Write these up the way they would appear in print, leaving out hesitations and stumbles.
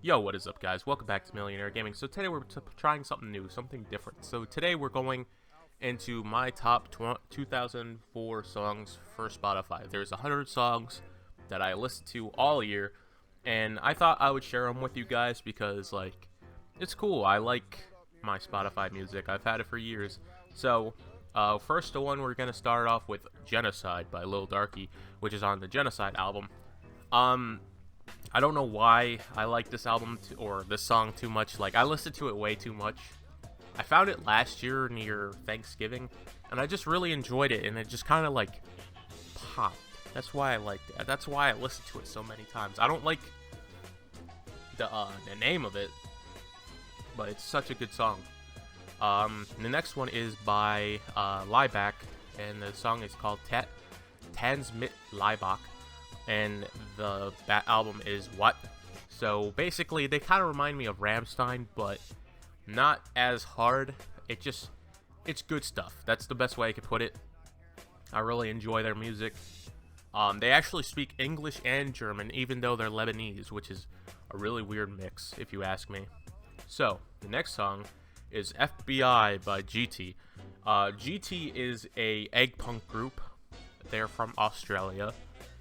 Yo, what is up, guys? Welcome back to Millionaire Gaming. So today we're trying something new, something different. So today we're going into my top 2004 songs for Spotify. There's 100 songs that I listen to all year, and I thought I would share them with you guys because, like, it's cool. I like my Spotify music. I've had it for years. So, first the one we're going to start off with Genocide by Lil Darky, which is on the Genocide album. I don't know why I like this album or this song too much. Like, I listened to it way too much. I found it last year near Thanksgiving, and I just really enjoyed it, and it just kind of, like, popped. That's why I liked it. That's why I listened to it so many times. I don't like the name of it, but it's such a good song. The next one is by Lieback, and the song is called Tans mit Lieback. And the album is What? So basically, they kind of remind me of Rammstein, but not as hard. It's good stuff. That's the best way I could put it. I really enjoy their music. They actually speak English and German, even though they're Lebanese, which is a really weird mix, if you ask me. So, the next song is FBI by GT. GT is a egg punk group. They're from Australia.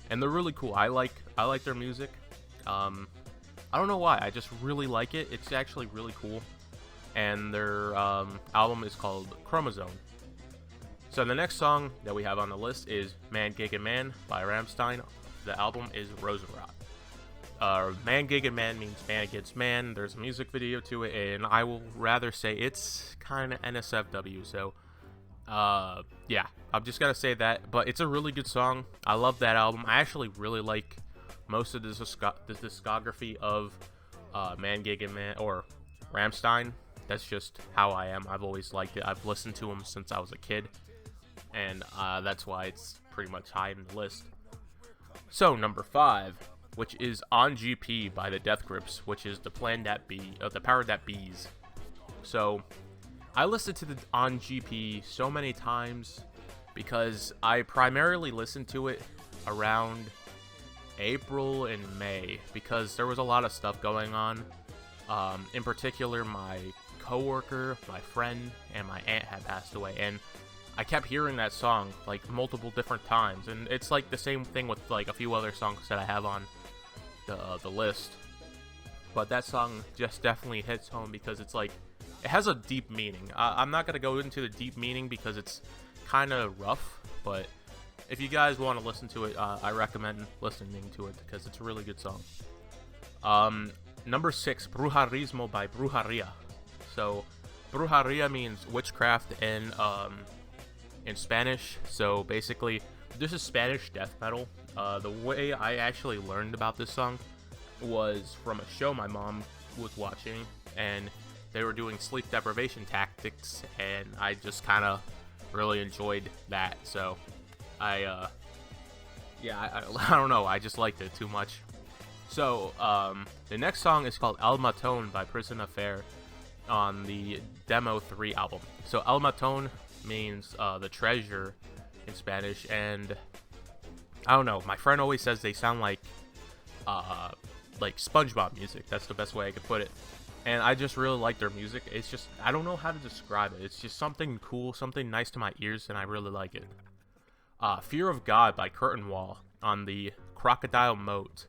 And they're really cool. I like their music. I don't know why. I just really like it. It's actually really cool. And their album is called Chromosome. So the next song that we have on the list is Man Gegen Man by Rammstein. The album is Rosenrot. Man Gegen Man means man against man. There's a music video to it, and I will rather say it's kind of NSFW. So, yeah, I'm just gonna say that, but it's a really good song. I love that album. I actually really like most of the discography of Man Gegen Man or Rammstein. That's just how I am. I've always liked it. I've listened to them since I was a kid, and that's why it's pretty much high in the list. So number 5, which is On GP by the Death Grips, which is the Power That Bees. So I listened to the On GP so many times because I primarily listened to it around April and May because there was a lot of stuff going on. In particular, my coworker, my friend, and my aunt had passed away, and I kept hearing that song like multiple different times, and it's like the same thing with like a few other songs that I have on the list. But that song just definitely hits home because it's like it has a deep meaning. I'm not gonna go into the deep meaning because it's kind of rough, but if you guys want to listen to it, I recommend listening to it because it's a really good song. Number 6, Brujerismo by Brujeria. So, Brujeria means witchcraft in Spanish. So basically, this is Spanish death metal. The way I actually learned about this song was from a show my mom was watching, and they were doing sleep deprivation tactics, and I just kind of really enjoyed that. So, I don't know. I just liked it too much. So, the next song is called El Matón by Prison Affair on the Demo 3 album. So, El Matón means the treasure in Spanish, and I don't know. My friend always says they sound like SpongeBob music. That's the best way I could put it. And I just really like their music. It's just, I don't know how to describe it. It's just something cool, something nice to my ears, and I really like it. Fear of God by Curtain Wall on the Crocodile Moat.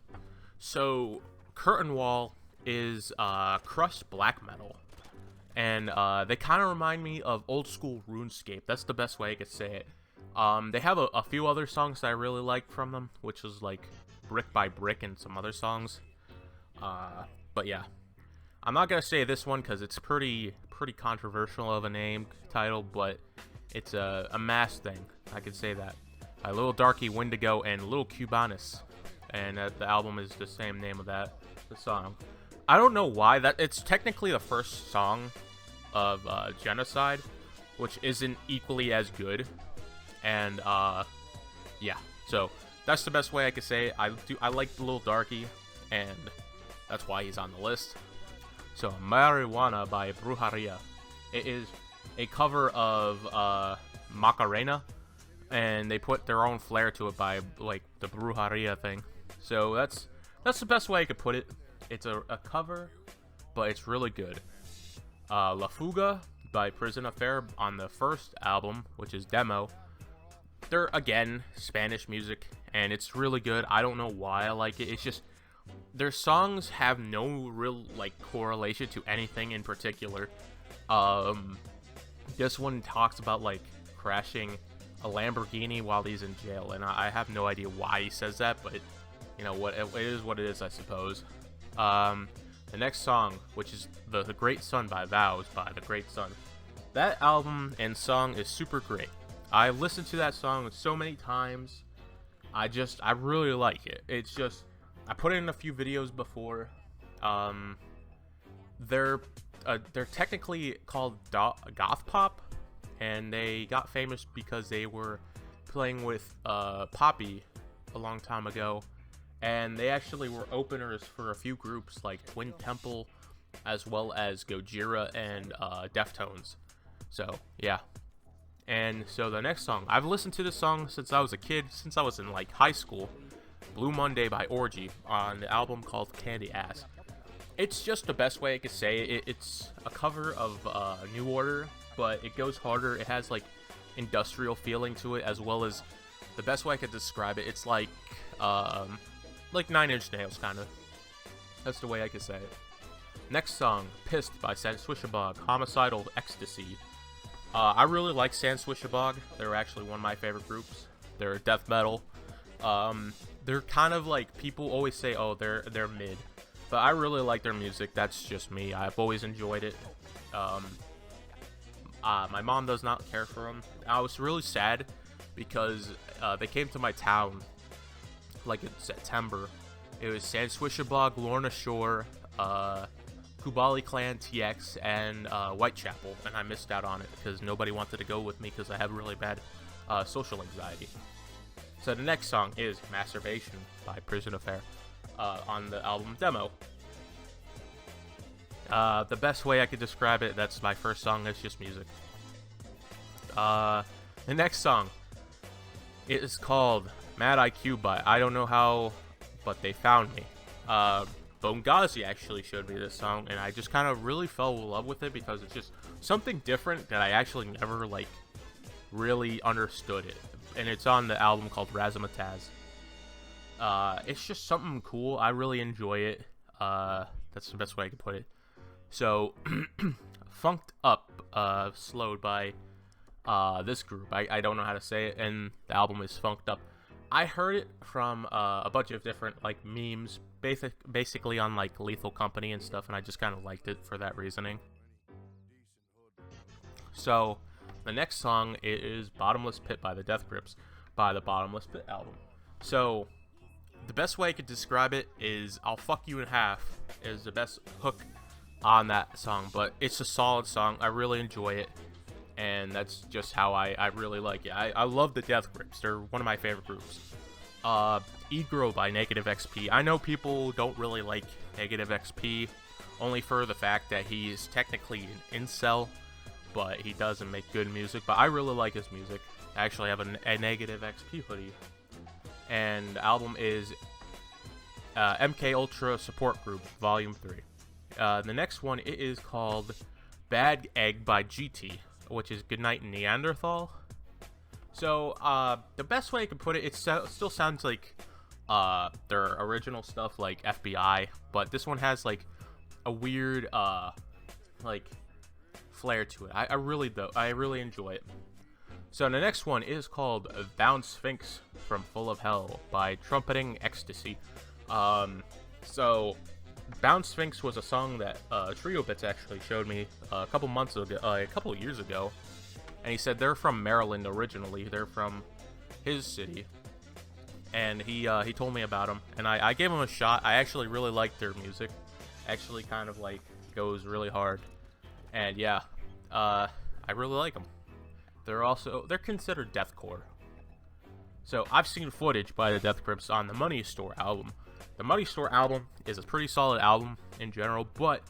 So, Curtain Wall is crushed black metal. And they kind of remind me of old school RuneScape. That's the best way I could say it. They have a few other songs that I really like from them, which is like Brick by Brick and some other songs. But yeah. I'm not going to say this one because it's pretty controversial of a name title, but it's a mass thing. I could say that. By Lil Darky, Wendigo, and Lil Cubanus. And the album is the same name of the song. I don't know why. It's technically the first song of Genocide, which isn't equally as good. And, yeah. So, that's the best way I could say it. I like Lil Darky, and that's why he's on the list. So, Marijuana by Brujeria. It is a cover of Macarena, and they put their own flair to it by, like, the Brujeria thing. So, that's the best way I could put it. It's a cover, but it's really good. La Fuga by Prison Affair on the first album, which is Demo. They're, again, Spanish music, and it's really good. I don't know why I like it. It's just, their songs have no real, like, correlation to anything in particular. This one talks about, like, crashing a Lamborghini while he's in jail, and I have no idea why he says that, but, you know, it is what it is, I suppose. The next song, which is The Great Sun by Vows by The Great Sun. That album and song is super great. I listened to that song so many times. I really like it. It's just, I put it in a few videos before. They're technically called goth pop, and they got famous because they were playing with Poppy a long time ago, and they actually were openers for a few groups like Twin Temple, as well as Gojira and Deftones. So yeah. And so the next song, I've listened to this song since I was a kid, since I was in like high school. Blue Monday by Orgy on the album called Candy Ass. It's just the best way I could say it. It's a cover of New Order, but it goes harder. It has like industrial feeling to it, as well as the best way I could describe it. It's like 9 Inch Nails kind of. That's the way I could say it. Next song, Pissed by Swishabog, Homicidal Ecstasy. I really like Swishabog. They're actually one of my favorite groups. They're death metal. They're kind of like, people always say, oh, they're mid, but I really like their music. That's just me. I've always enjoyed it. My mom does not care for them. I was really sad because they came to my town like in September. It was Swishabog, Lorna Shore, Kubali Clan, TX, and Whitechapel, and I missed out on it because nobody wanted to go with me because I have really bad social anxiety. So the next song is Masturbation by Prison Affair on the album Demo. The best way I could describe it, that's my first song, it's just music. The next song is called Mad IQ by I Don't Know How, But They Found Me. Bongazi actually showed me this song, and I just kind of really fell in love with it because it's just something different that I actually never, like, really understood it. And it's on the album called Razzmatazz. It's just something cool. I really enjoy it. That's the best way I can put it. So, Funked Up, slowed by this group. I don't know how to say it, and the album is Funked Up. I heard it from a bunch of different like memes, basically on like Lethal Company and stuff, and I just kind of liked it for that reasoning. So the next song is Bottomless Pit by the Death Grips by the Bottomless Pit album. So the best way I could describe it is I'll Fuck You in Half is the best hook on that song, but it's a solid song. I really enjoy it. And that's just how I really like it. I love the Death Grips. They're one of my favorite groups. Egro by Negative XP. I know people don't really like Negative XP, only for the fact that he is technically an incel, but he doesn't make good music. But I really like his music. I actually have a Negative XP hoodie. And the album is MK Ultra Support Group, Volume 3. The next one, it is called Bad Egg by GT, which is Goodnight Neanderthal. So, the best way I can put it, it still sounds like their original stuff, like FBI, but this one has, like, a weird, like, flair to it. I really enjoy it. So, the next one is called Bound Sphinx from Full of Hell by Trumpeting Ecstasy. So, Bound Sphinx was a song that Trio Bits actually showed me a couple years ago, and he said they're from Maryland originally. They're from his city, and he told me about them, and I gave them a shot. I actually really like their music. Actually, kind of like goes really hard, and yeah, I really like them. They're considered deathcore. So I've seen footage by the Death Grips on the Money Store album. The Money Store album is a pretty solid album in general, but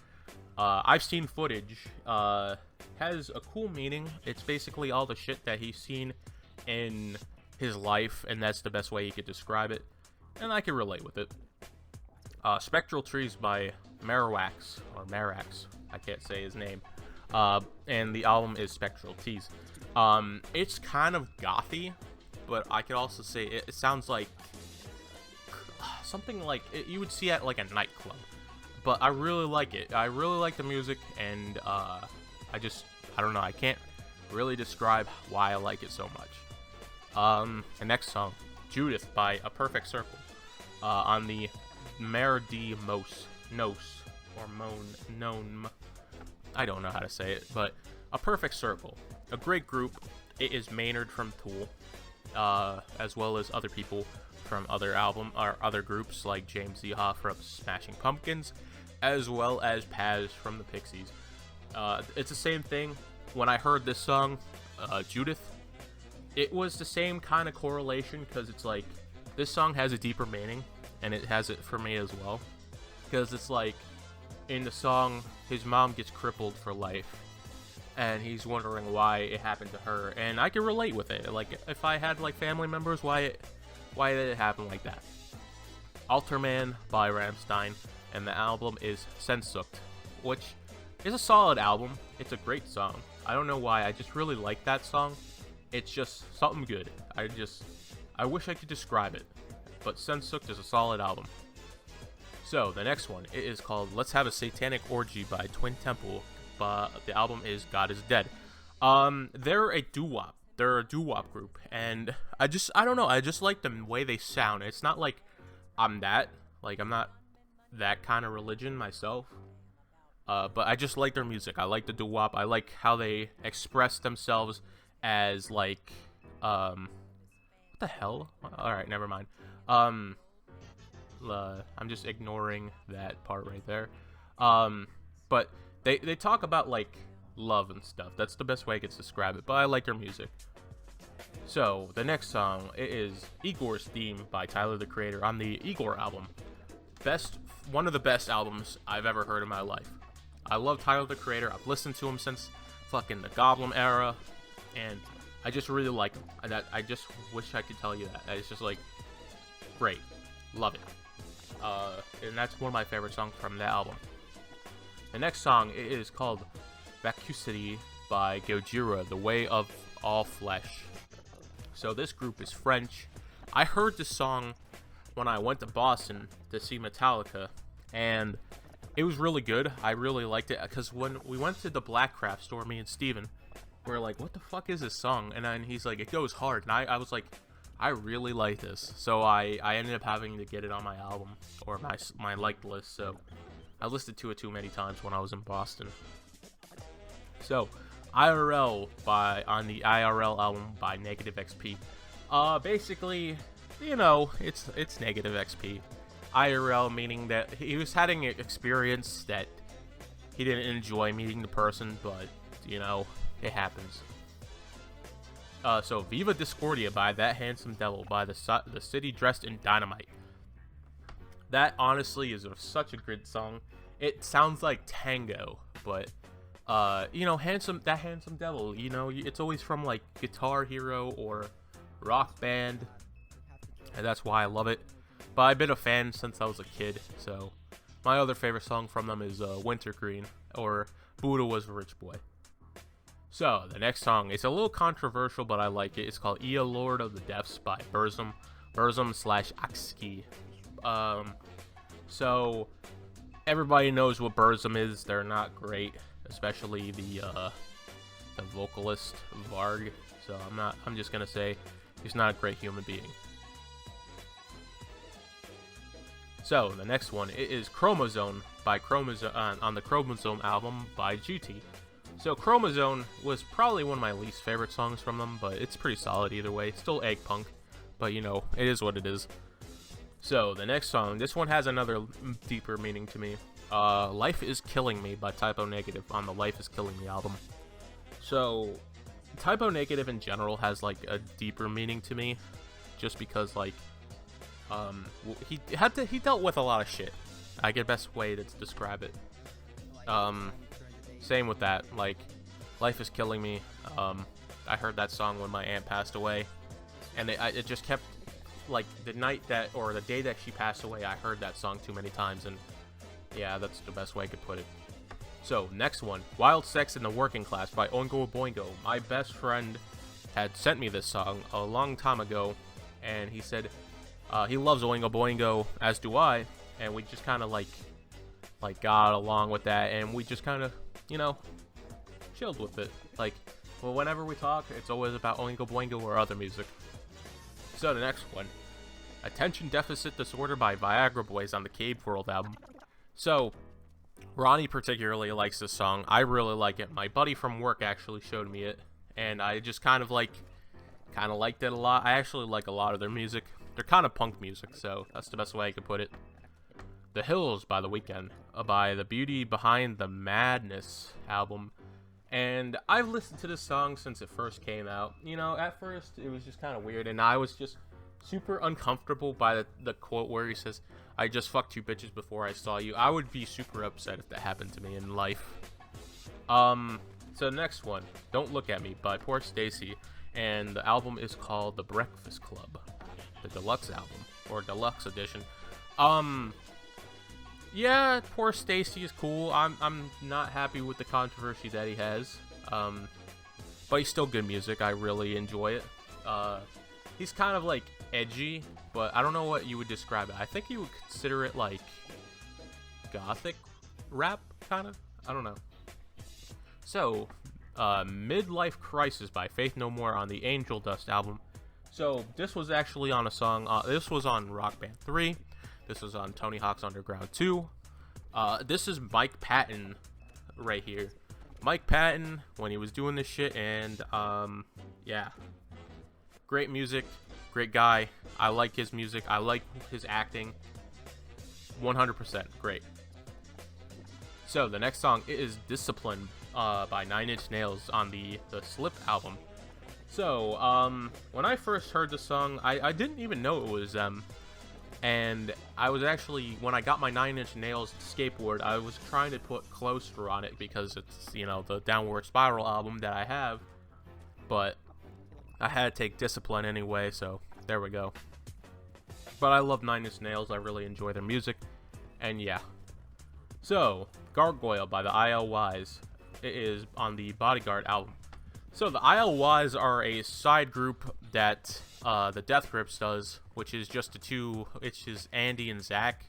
I've seen footage. Has a cool meaning. It's basically all the shit that he's seen in his life, and that's the best way you could describe it, and I can relate with it. Spectral Trees by Marwax, or Marax, I can't say his name. And the album is Spectral Tease. It's kind of gothy, but I could also say it sounds like something like you would see at like a nightclub. But I really like it. I really like the music, and I don't know. I can't really describe why I like it so much. The next song, Judith by A Perfect Circle, on the Mer de Nos, or Gnome. I don't know how to say it, but A Perfect Circle, a great group. It is Maynard from Tool, as well as other people from other groups like James Zeha from Smashing Pumpkins, as well as Paz from the Pixies. It's the same thing. When I heard this song, Judith, it was the same kind of correlation, because it's like this song has a deeper meaning, and it has it for me as well, because it's like in the song his mom gets crippled for life, and he's wondering why it happened to her, and I can relate with it. Like if I had like family members, why did it happen like that? Alterman by Rammstein, and the album is Sehnsucht, which is a solid album. It's a great song. I don't know why, I just really like that song. It's just something good. I wish I could describe it, but Sehnsucht is a solid album. So the next one, it is called Let's Have a Satanic Orgy by Twin Temple, but the album is God is Dead. They're a doo-wop. They're a doo-wop group, and I don't know, I just like the way they sound. It's not like I'm not that kind of religion myself, but I just like their music. I like the doo-wop. I like how they express themselves as like, what the hell? Alright, never mind. I'm just ignoring that part right there. But they talk about like love and stuff. That's the best way I could describe it, but I like their music. So the next song is Igor's Theme by Tyler the Creator on the Igor album. One of the best albums I've ever heard in my life. I love Tyler the Creator. I've listened to him since fucking the Goblin era, and I just really like him. I just wish I could tell you that. It's just like great, love it. And that's one of my favorite songs from that album. The next song is called Vacuity by Gojira, The Way of All Flesh. So this group is French. I heard this song when I went to Boston to see Metallica, and it was really good. I really liked it, because when we went to the Black Craft store, me and Steven, we were like, what the fuck is this song? And then he's like, it goes hard. And I was like, I really like this. So I ended up having to get it on my album, or my liked list. So I listened to it too many times when I was in Boston. So IRL on the IRL album by Negative XP. Basically, you know, it's Negative XP. IRL meaning that he was having an experience that he didn't enjoy meeting the person, but you know, it happens. So Viva Discordia by That Handsome Devil by the City Dressed in Dynamite. That honestly is such a good song. It sounds like tango, but you know, That Handsome Devil, you know, it's always from like Guitar Hero or Rock Band, and that's why I love it. But I've been a fan since I was a kid, so my other favorite song from them is Wintergreen, or Buddha Was a Rich Boy. So the next song is a little controversial, but I like it. It's called Ea Lord of the Depths by Burzum / Akski. So everybody knows what Burzum is. They're not great, especially the vocalist Varg. So I'm just gonna say he's not a great human being. So the next one is Chromosome by Chromosome on the Chromosome album by GT. So Chromosome was probably one of my least favorite songs from them, but it's pretty solid either way. Still egg punk, but you know, it is what it is. So the next song, this one has another deeper meaning to me. Life is Killing Me by Typo Negative on the Life is Killing Me album. So Typo Negative in general has like a deeper meaning to me, just because like he dealt with a lot of shit. I get best way to describe it. Same with that, like Life is Killing Me. I heard that song when my aunt passed away, and it just kept like the night that, or the day that she passed away, I heard that song too many times, and yeah, that's the best way I could put it. So, next one, Wild Sex in the Working Class by Oingo Boingo. My best friend had sent me this song a long time ago, and he said he loves Oingo Boingo, as do I, and we just kind of like got along with that, and we just kind of, chilled with it. Like, well, whenever we talk, it's always about Oingo Boingo or other music. So the next one, Attention Deficit Disorder by Viagra Boys on the Cave World album. So, Ronnie particularly likes this song. I really like it. My buddy from work actually showed me it, and I just kind of liked it a lot. I actually like a lot of their music. They're kind of punk music, so that's the best way I could put it. The Hills by The Weeknd, by The Beauty Behind the Madness album. And I've listened to this song since it first came out. At first it was just kind of weird, and I was just super uncomfortable by the quote where he says, "I just fucked 2 bitches before I saw you." I would be super upset if that happened to me in life. So the next one, Don't Look at Me by Poor Stacy, and the album is called The Breakfast Club, the deluxe album, or deluxe edition. Yeah, Poor Stacy is cool. I'm not happy with the controversy that he has. But he's still good music. I really enjoy it. He's kind of like edgy, but I don't know what you would describe it. I think you would consider it like gothic rap, kind of. I don't know. So, Midlife Crisis by Faith No More on the Angel Dust album. So, this was actually on a song. This was on Rock Band 3. This was on Tony Hawk's Underground 2. This is Mike Patton right here. Mike Patton, when he was doing this shit, and, yeah. Great music, great guy. I like his music. I like his acting. 100% great. So, the next song is Discipline by 9 Inch Nails on the Slip album. So, when I first heard the song, I didn't even know it was them. And I was actually, when I got my 9 Inch Nails skateboard, I was trying to put Closer on it because it's, the Downward Spiral album that I have. But I had to take Discipline anyway, so there we go. But I love 9 Inch Nails. I really enjoy their music. And yeah. So, Gargoyle by the ILYs. It is on the Bodyguard album. So, the ILYs are a side group that the Death Grips does, which is just it's just Andy and Zach.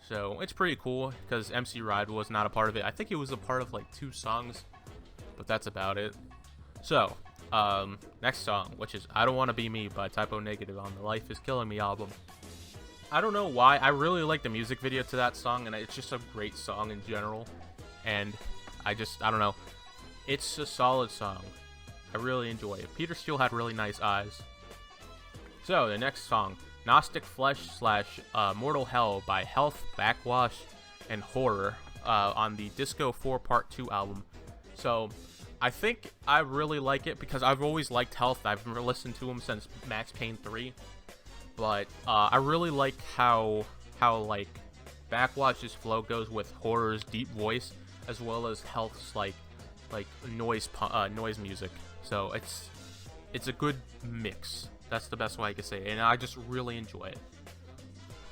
So, it's pretty cool, because MC Ride was not a part of it. I think it was a part of, 2 songs, but that's about it. So, next song, which is I Don't Wanna Be Me by Typo Negative on the Life Is Killing Me album. I don't know why, I really like the music video to that song, and it's just a great song in general, and I don't know, it's a solid song. I really enjoy it. Peter Steele had really nice eyes. So, the next song, Gnostic Flesh / Mortal Hell by Health, Backwash, and Horror on the Disco 4 Part 2 album. So, I think I really like it because I've always liked Health. I've listened to him since Max Payne 3. But I really like how Backwash's flow goes with Horror's deep voice, as well as Health's like noise music. So it's a good mix. That's the best way I can say it, and I just really enjoy it.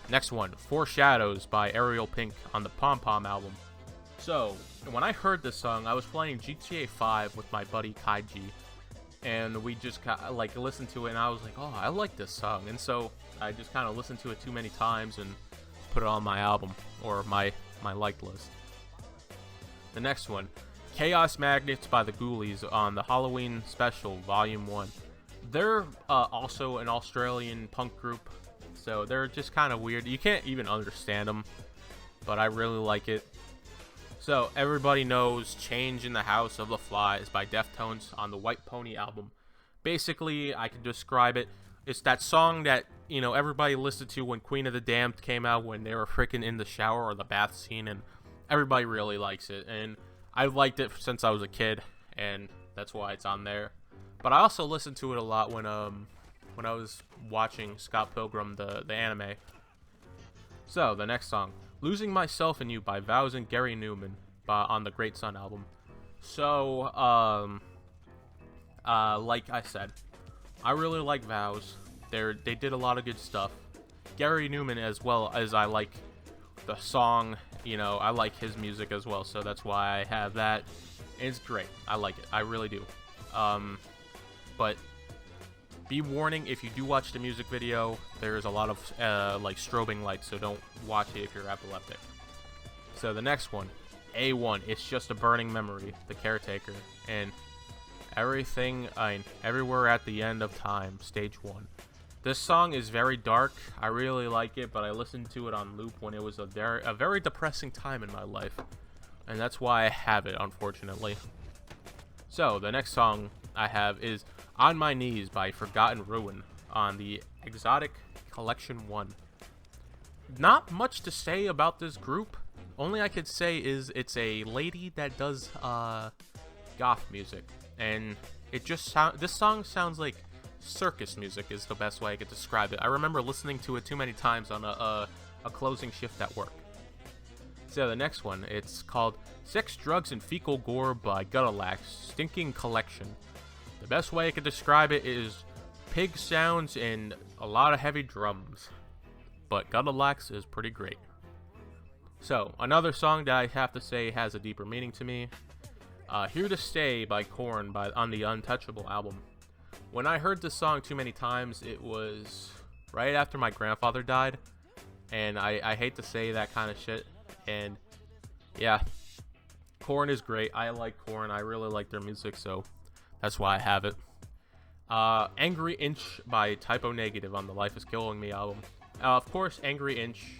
Next one, Foreshadows by Ariel Pink on the Pom Pom album. So, when I heard this song, I was playing GTA 5 with my buddy Kaiji, and we just listened to it, and I was like, oh, I like this song. And so I just kind of listened to it too many times and put it on my album, or my liked list. The next one, Chaos Magnets by the Ghoulies on the Halloween Special Volume 1. They're also an Australian punk group, so they're just kind of weird. You can't even understand them, but I really like it. So, everybody knows Change in the House of the Flies by Deftones on the White Pony album. Basically, I can describe it. It's that song that, everybody listened to when Queen of the Damned came out, when they were freaking in the shower or the bath scene, and everybody really likes it. And I've liked it since I was a kid, and that's why it's on there. But I also listened to it a lot when I was watching Scott Pilgrim, the anime. So, the next song, Losing Myself in You by Vows and Gary Newman on the Great Sun album. So, like I said, I really like Vows. They did a lot of good stuff. Gary Newman, as well as I like the song, I like his music as well, so that's why I have that. And it's great. I like it. I really do. But be warning, if you do watch the music video, there's a lot of like strobing lights, so don't watch it if you're epileptic. So the next one, A1, It's Just a Burning Memory, The Caretaker, and Everywhere at the End of Time, Stage 1. This song is very dark. I really like it, but I listened to it on loop when it was a very depressing time in my life, and that's why I have it, unfortunately. So the next song I have is On My Knees by Forgotten Ruin on the Exotic Collection 1. Not much to say about this group. Only I could say is it's a lady that does goth music, and this song sounds like circus music is the best way I could describe it. I remember listening to it too many times on a closing shift at work. So the next one, it's called Sex, Drugs, and Fecal Gore by Gutalax, Stinking Collection. The best way I could describe it is pig sounds and a lot of heavy drums, but Gutalax is pretty great. So, another song that I have to say has a deeper meaning to me, Here to Stay by Korn on the Untouchable album. When I heard this song too many times, it was right after my grandfather died, and I hate to say that kind of shit, and yeah, Korn is great. I like Korn. I really like their music, so that's why I have it. Angry Inch by Typo Negative on the Life is Killing Me album. Of course, Angry Inch,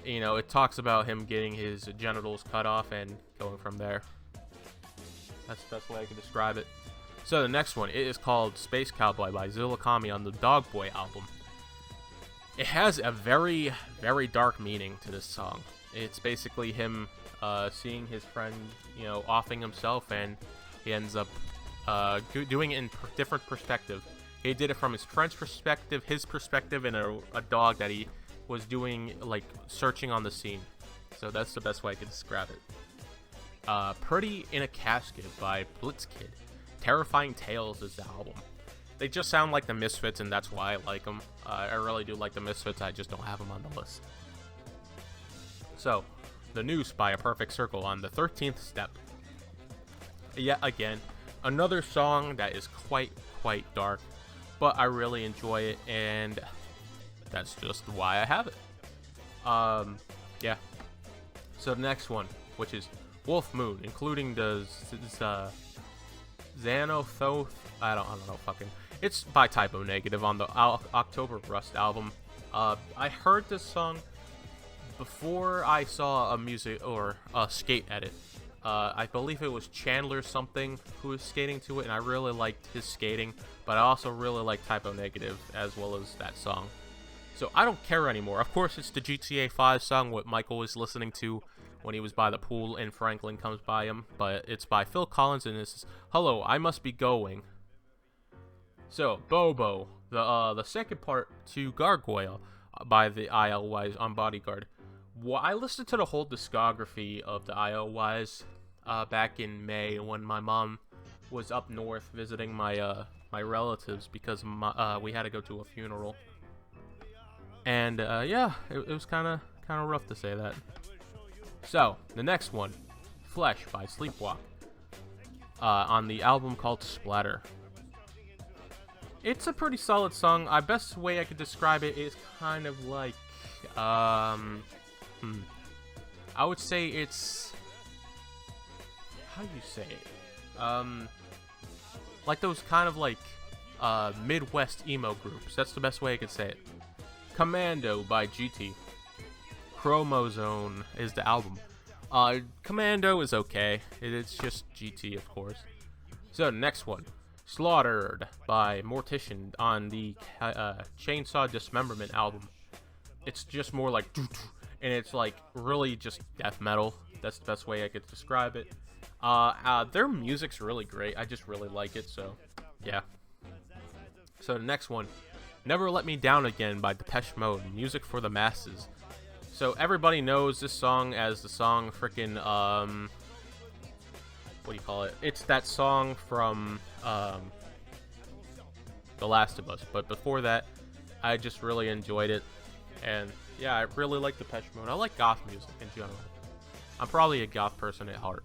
it talks about him getting his genitals cut off and going from there. That's the best way I can describe it. So the next one, it is called Space Cowboy by Zillakami on the Dogboy album. It has a very, very dark meaning to this song. It's basically him seeing his friend, offing himself, and he ends up doing it in different perspective. He did it from his friend's perspective, his perspective, and a dog that he was doing, like, searching on the scene. So that's the best way I could describe it. Pretty in a Casket by Blitzkid. Terrifying Tales is the album. They just sound like the Misfits, and that's why I like them. I really do like the Misfits, I just don't have them on the list. So, The Noose by A Perfect Circle on the 13th Step. Yet again, another song that is quite dark, but I really enjoy it, and that's just why I have it. Yeah. So the next one, which is Wolf Moon, including the Xanathoth, I don't know, fucking. It's by Typo Negative on the October Rust album. I heard this song before I saw a music or a skate edit. I believe it was Chandler something who was skating to it, and I really liked his skating, but I also really like Typo Negative as well as that song. So I don't care anymore. Of course, it's the GTA 5 song, what Michael was listening to when he was by the pool and Franklin comes by him, but it's by Phil Collins, and this is Hello, I Must Be Going. So, Bobo, the second part to Gargoyle by the ILYs on Bodyguard. Well, I listened to the whole discography of the ILYs back in May when my mom was up north visiting my relatives because we had to go to a funeral. And yeah, it was kind of rough to say that. So, the next one, Flesh by Sleepwalk, on the album called Splatter. It's a pretty solid song. The best way I could describe it is kind of like, I would say it's, how do you say it? Like those kind of like Midwest emo groups. That's the best way I could say it. Commando by GT. Chromosome is the album. Commando is okay. It's just GT, of course. So, next one. Slaughtered by Mortician on the Chainsaw Dismemberment album. It's just more like, and it's like really just death metal. That's the best way I could describe it. Their music's really great. I just really like it, so yeah. So the next one, Never Let Me Down Again by Depeche Mode, music for the masses. So everybody knows this song as the song frickin' what do you call it? It's that song from The Last of Us. But before that, I just really enjoyed it. And yeah, I really like Depeche Mode. I like goth music in general. I'm probably a goth person at heart.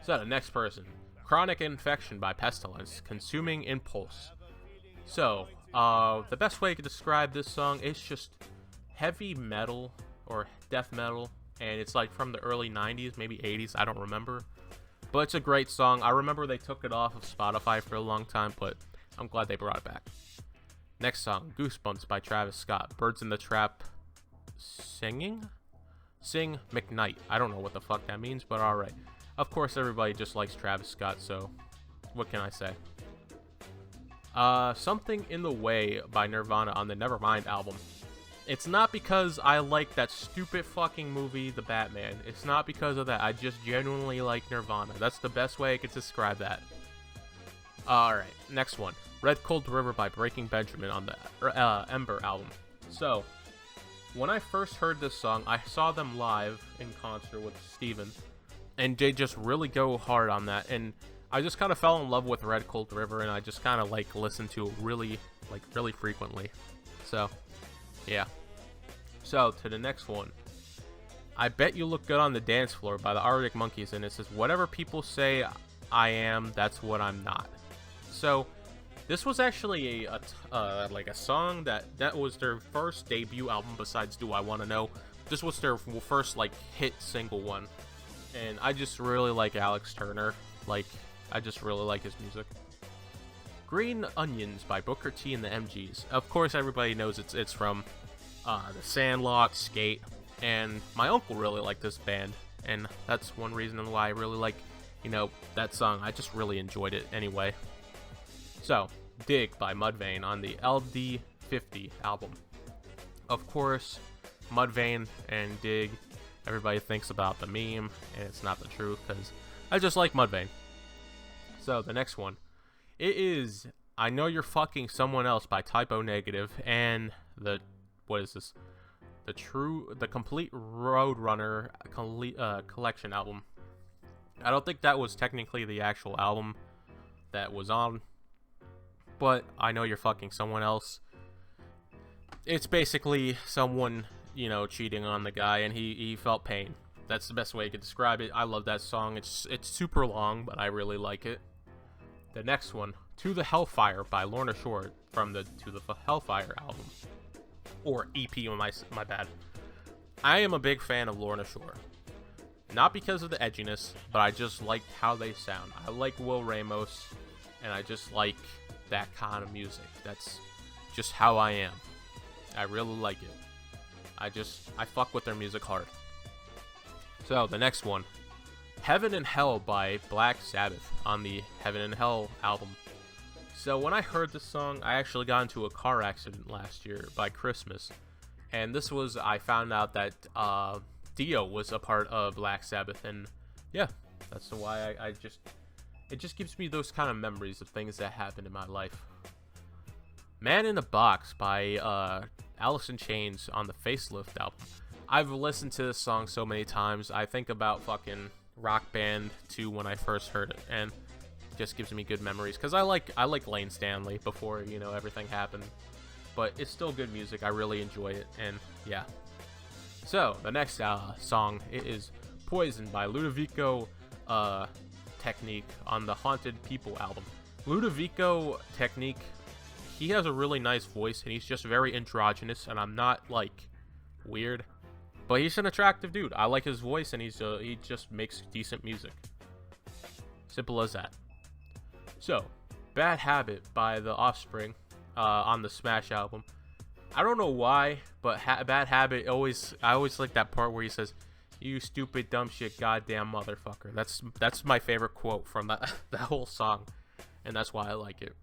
So the next person, Chronic Infection by Pestilence, Consuming Impulse. So, the best way to describe this song is just heavy metal or death metal, and it's like from the early 90s, maybe 80s, I don't remember. But it's a great song. I remember they took it off of Spotify for a long time, but I'm glad they brought it back. Next song, Goosebumps by Travis Scott, Birds in the Trap Sing McKnight. I don't know what the fuck that means, but alright. Of course, everybody just likes Travis Scott, so what can I say? Something in the Way by Nirvana on the Nevermind album. It's not because I like that stupid fucking movie, The Batman. It's not because of that. I just genuinely like Nirvana. That's the best way I could describe that. Alright, next one. Red Cold River by Breaking Benjamin on the Ember album. So, when I first heard this song, I saw them live in concert with Steven. And they just really go hard on that. And I just kind of fell in love with Red Cold River, and I just kind of like listened to it really frequently. So, yeah. So, to the next one. I Bet You Look Good on the Dance Floor by the Arctic Monkeys, and it says, whatever people say I am, that's what I'm not. So, this was actually a song that was their first debut album besides Do I Wanna Know. This was their first hit single one. And I just really like Alex Turner. I just really like his music. Green Onions by Booker T and the MGs. Of course, everybody knows it's from The Sandlot, Skate, and my uncle really liked this band, and that's one reason why I really like, that song. I just really enjoyed it anyway. So, Dig by Mudvayne on the LD50 album. Of course, Mudvayne and Dig, everybody thinks about the meme, and it's not the truth, because I just like Mudvayne. So, the next one. It is I Know You're Fucking Someone Else by Typo Negative, and what is this? The Complete Roadrunner Collection album. I don't think that was technically the actual album that was on, but I Know You're Fucking Someone Else. It's basically someone, cheating on the guy, and he felt pain. That's the best way I could describe it. I love that song. It's super long, but I really like it. The next one, To the Hellfire by Lorna Shore from the To the Hellfire album. Or EP, my bad. I am a big fan of Lorna Shore. Not because of the edginess, but I just liked how they sound. I like Will Ramos, and I just like that kind of music. That's just how I am. I really like it. I fuck with their music hard. So, the next one. Heaven and Hell by Black Sabbath on the Heaven and Hell album. So when I heard this song, I actually got into a car accident last year by Christmas. And I found out that Dio was a part of Black Sabbath, and yeah, that's why it just gives me those kind of memories of things that happened in my life. Man in a Box by Alice in Chains on the Facelift album. I've listened to this song so many times. I think about fucking Rock Band 2 when I first heard it, and it just gives me good memories, because I like Lane Stanley before everything happened, but it's still good music. I really enjoy it, and yeah. So the next song, it is Poison by Ludovico Technique on the Haunted People album. Ludovico Technique, he has a really nice voice, and he's just very androgynous, and I'm not weird, but he's an attractive dude. I like his voice, and he just makes decent music. Simple as that. So, Bad Habit by The Offspring on the Smash album. I don't know why, but Bad Habit, I always like that part where he says, "You stupid dumb shit goddamn motherfucker." That's my favorite quote from that whole song, and that's why I like it.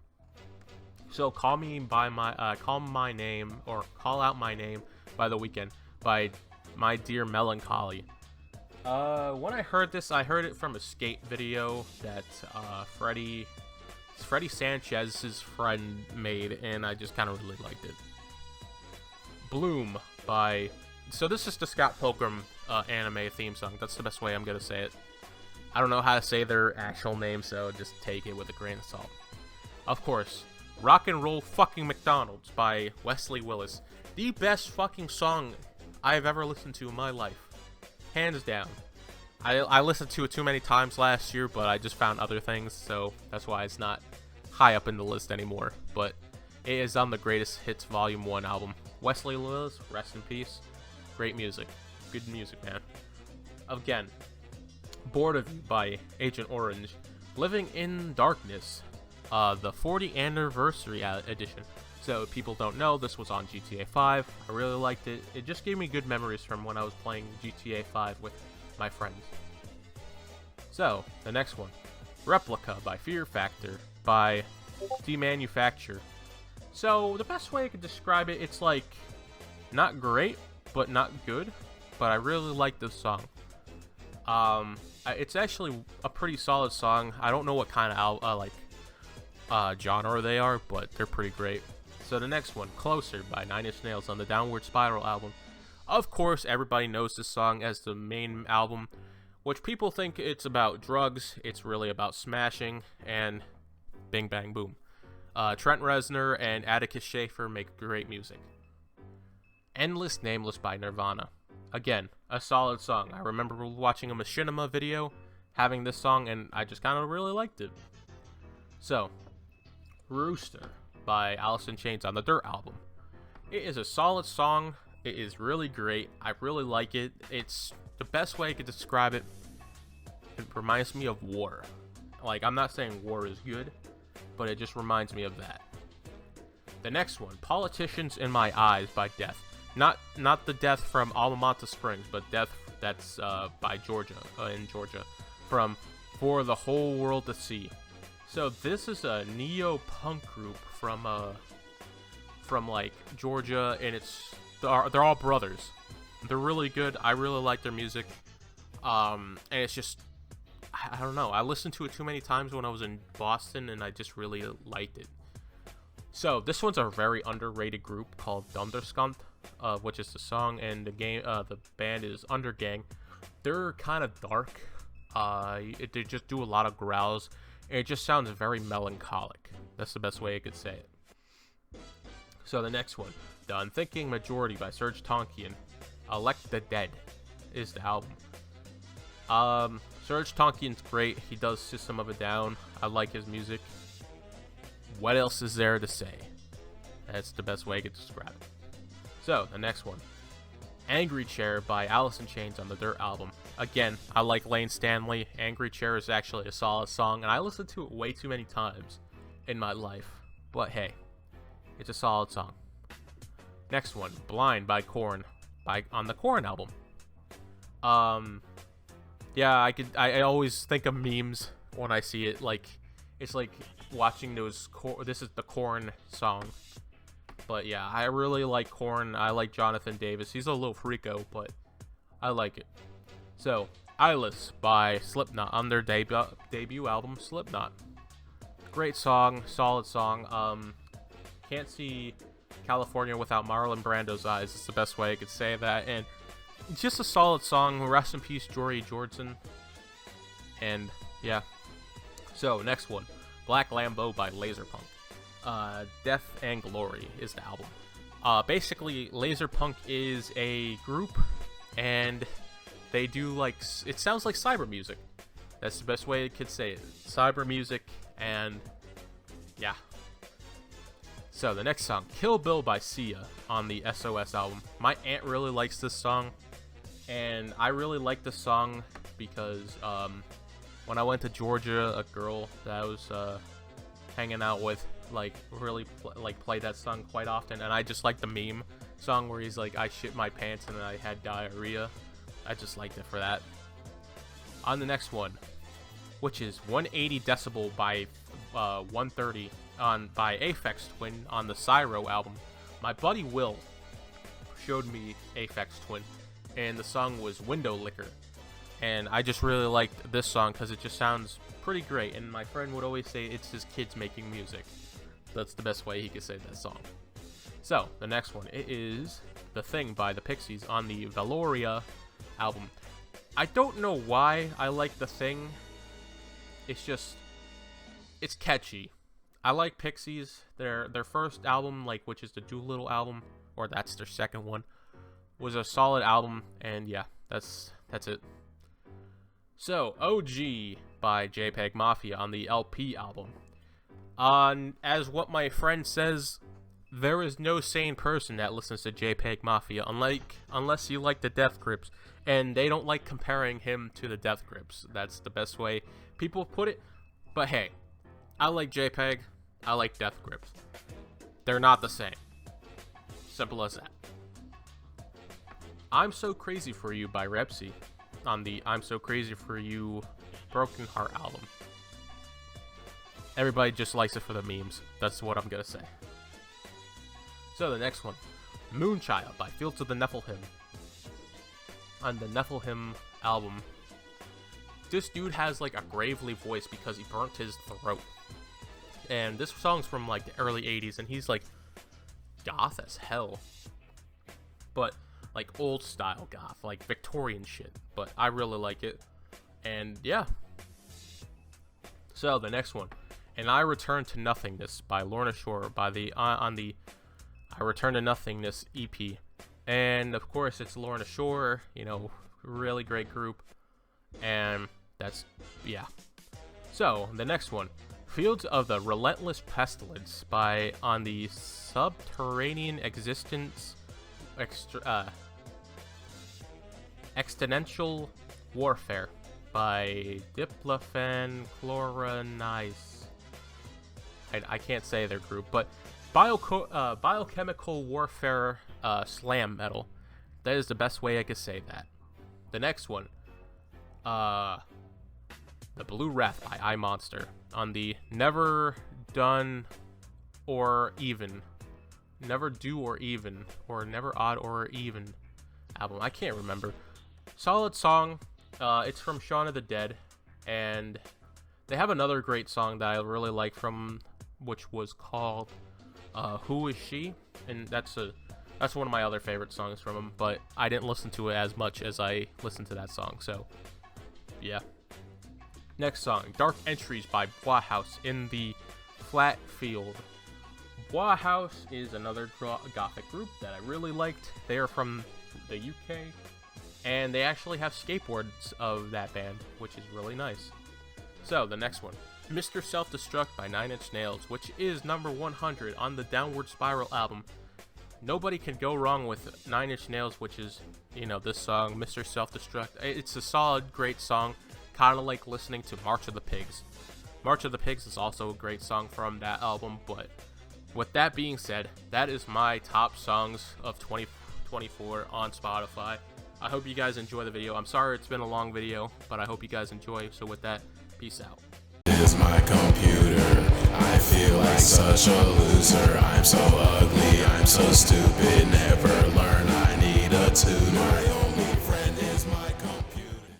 So, Call My Name, or Call Out My Name by The Weeknd by My Dear Melancholy. When I heard this, I heard it from a skate video that Freddie Sanchez's friend made, and I just kind of really liked it. Bloom by... So this is the Scott Pilgrim anime theme song. That's the best way I'm going to say it. I don't know how to say their actual name, so just take it with a grain of salt. Of course, Rock and Roll Fucking McDonald's by Wesley Willis. The best fucking song I've ever listened to in my life. Hands down. I listened to it too many times last year, but I just found other things, so that's why it's not high up in the list anymore. But it is on the Greatest Hits Volume 1 album. Wesley Willis, rest in peace. Great music. Good music, man. Again, Bored of You by Agent Orange. Living in Darkness, the 40th anniversary edition. So if people don't know, this was on GTA 5. I really liked it. It just gave me good memories from when I was playing GTA 5 with my friends. So, the next one. Replica by Fear Factor by Demanufacture. So, the best way I could describe it, it's like, not great, but not good. But I really like this song. It's actually a pretty solid song. I don't know what kind of genre they are, but they're pretty great. So the next one, Closer by 9 Inch Nails on the Downward Spiral album. Of course, everybody knows this song as the main album, which people think it's about drugs. It's really about smashing and bing bang boom. Trent Reznor and Atticus Shaffer make great music. Endless Nameless by Nirvana. Again, a solid song. I remember watching a Machinima video, having this song, and I just kind of really liked it. So, Rooster by Alice in Chains on the Dirt album. It is a solid song. It is really great. I really like it. It's the best way I could describe it. It reminds me of war. Like, I'm not saying war is good, but it just reminds me of that. The next one, Politicians in My Eyes by Death. Not the Death from Alma Springs, but Death that's by Georgia, in Georgia, from For the Whole World to See. So this is a neo-punk group from like Georgia, and they're all brothers. They're really good. I really like their music. And it's just, I don't know. I listened to it too many times when I was in Boston, and I just really liked it. So this one's a very underrated group called Dunderskunt, which is the song, and the band is Undergang. They're kind of dark. They just do a lot of growls, and it just sounds very melancholic. That's the best way I could say it. So the next one, The Unthinking Majority by Serj Tankian. Elect the Dead is the album. Serj Tankian's great. He does System of a Down. I like his music. What else is there to say? That's the best way I could describe it. So, the next one. Angry Chair by Alice in Chains on the Dirt album. Again, I like Lane Stanley. Angry Chair is actually a solid song, and I listened to it way too many times in my life. But hey, it's a solid song. Next one, Blind by Korn, on the Korn album. Yeah, I always think of memes when I see it. Like, it's like watching those. This is the Korn song. But yeah, I really like Korn. I like Jonathan Davis. He's a little freako, but I like it. So, Eyeless by Slipknot on their debut album, Slipknot. Great song, solid song. Can't see California without Marlon Brando's eyes. It's the best way I could say that. And just a solid song. Rest in peace, Jory Jordison. And yeah. So, next one. Black Lambeau by Laserpunk. Death and Glory is the album. Basically, Laserpunk is a group, and they do like, it sounds like cyber music. That's the best way I could say it. Cyber music, and yeah. So the next song, Kill Bill by Sia on the SOS album. My aunt really likes this song, and I really like this song because when I went to Georgia, a girl that I was hanging out with really played that song quite often, and I just like the meme song where he's like, I shit my pants and I had diarrhea. I just liked it for that. On the next one, which is 180 Decibel by 130 by Aphex Twin on the Cyro album. My buddy Will showed me Aphex Twin, and the song was Window Licker, and I just really liked this song because it just sounds pretty great, and my friend would always say it's his kids making music. That's the best way he could say that song. So, the next one, it is The Thing by the Pixies on the Valoria album. I don't know why I like The Thing. It's just, it's catchy. I like Pixies. Their first album, like, which is the Doolittle album, or that's their second one, was a solid album, and yeah, that's it. So, OG by JPEG Mafia on the LP album. As what my friend says, there is no sane person that listens to JPEG Mafia, unless you like the Death Grips, and they don't like comparing him to the Death Grips. That's the best way people put it. But hey, I like JPEG, I like Death Grips. They're not the same. Simple as that. I'm So Crazy For You by Repsy on the I'm So Crazy For You Broken Heart album. Everybody just likes it for the memes. That's what I'm gonna say. So the next one, Moonchild by Fields of the Nephilim on the Nephilim album. This dude has like a gravely voice because he burnt his throat. And this song's from like the early 80s, and he's like goth as hell. But like old style goth, like Victorian shit. But I really like it. And yeah. So the next one, And I Return to Nothingness by Lorna Shore by the on the I Return to Nothingness EP. And of course it's Lorna Shore, you know, really great group. And that's, yeah. So the next one, Fields of the Relentless Pestilence by On the Subterranean Existence Exponential Warfare by Diplophan Chloranize. I can't say their group, but Biochemical Warfare Slam Metal. That is the best way I could say that. The next one, The Blue Wrath by iMonster on the Never Do or Even, or Never Odd or Even album. I can't remember. Solid song. It's from Shaun of the Dead, and they have another great song that I really like from, which was called Who Is She? And that's one of my other favorite songs from them, but I didn't listen to it as much as I listened to that song, so yeah. Next song, Dark Entries by Bauhaus in the Flat Field. Bauhaus is another gothic group that I really liked. They are from the UK, and they actually have skateboards of that band, which is really nice. So, the next one, Mr. Self-Destruct by 9 Inch Nails, which is number 100 on the Downward Spiral album. Nobody can go wrong with 9 Inch Nails, which is, you know, this song, Mr. Self-Destruct. It's a solid, great song, kind of like listening to March of the Pigs. March of the Pigs is also a great song from that album, but with that being said, that is my top songs of 2024 on Spotify. I hope you guys enjoy the video. I'm sorry it's been a long video, but I hope you guys enjoy. So with that, peace out. Is my computer. I feel like such a loser. I'm so ugly, I'm so stupid.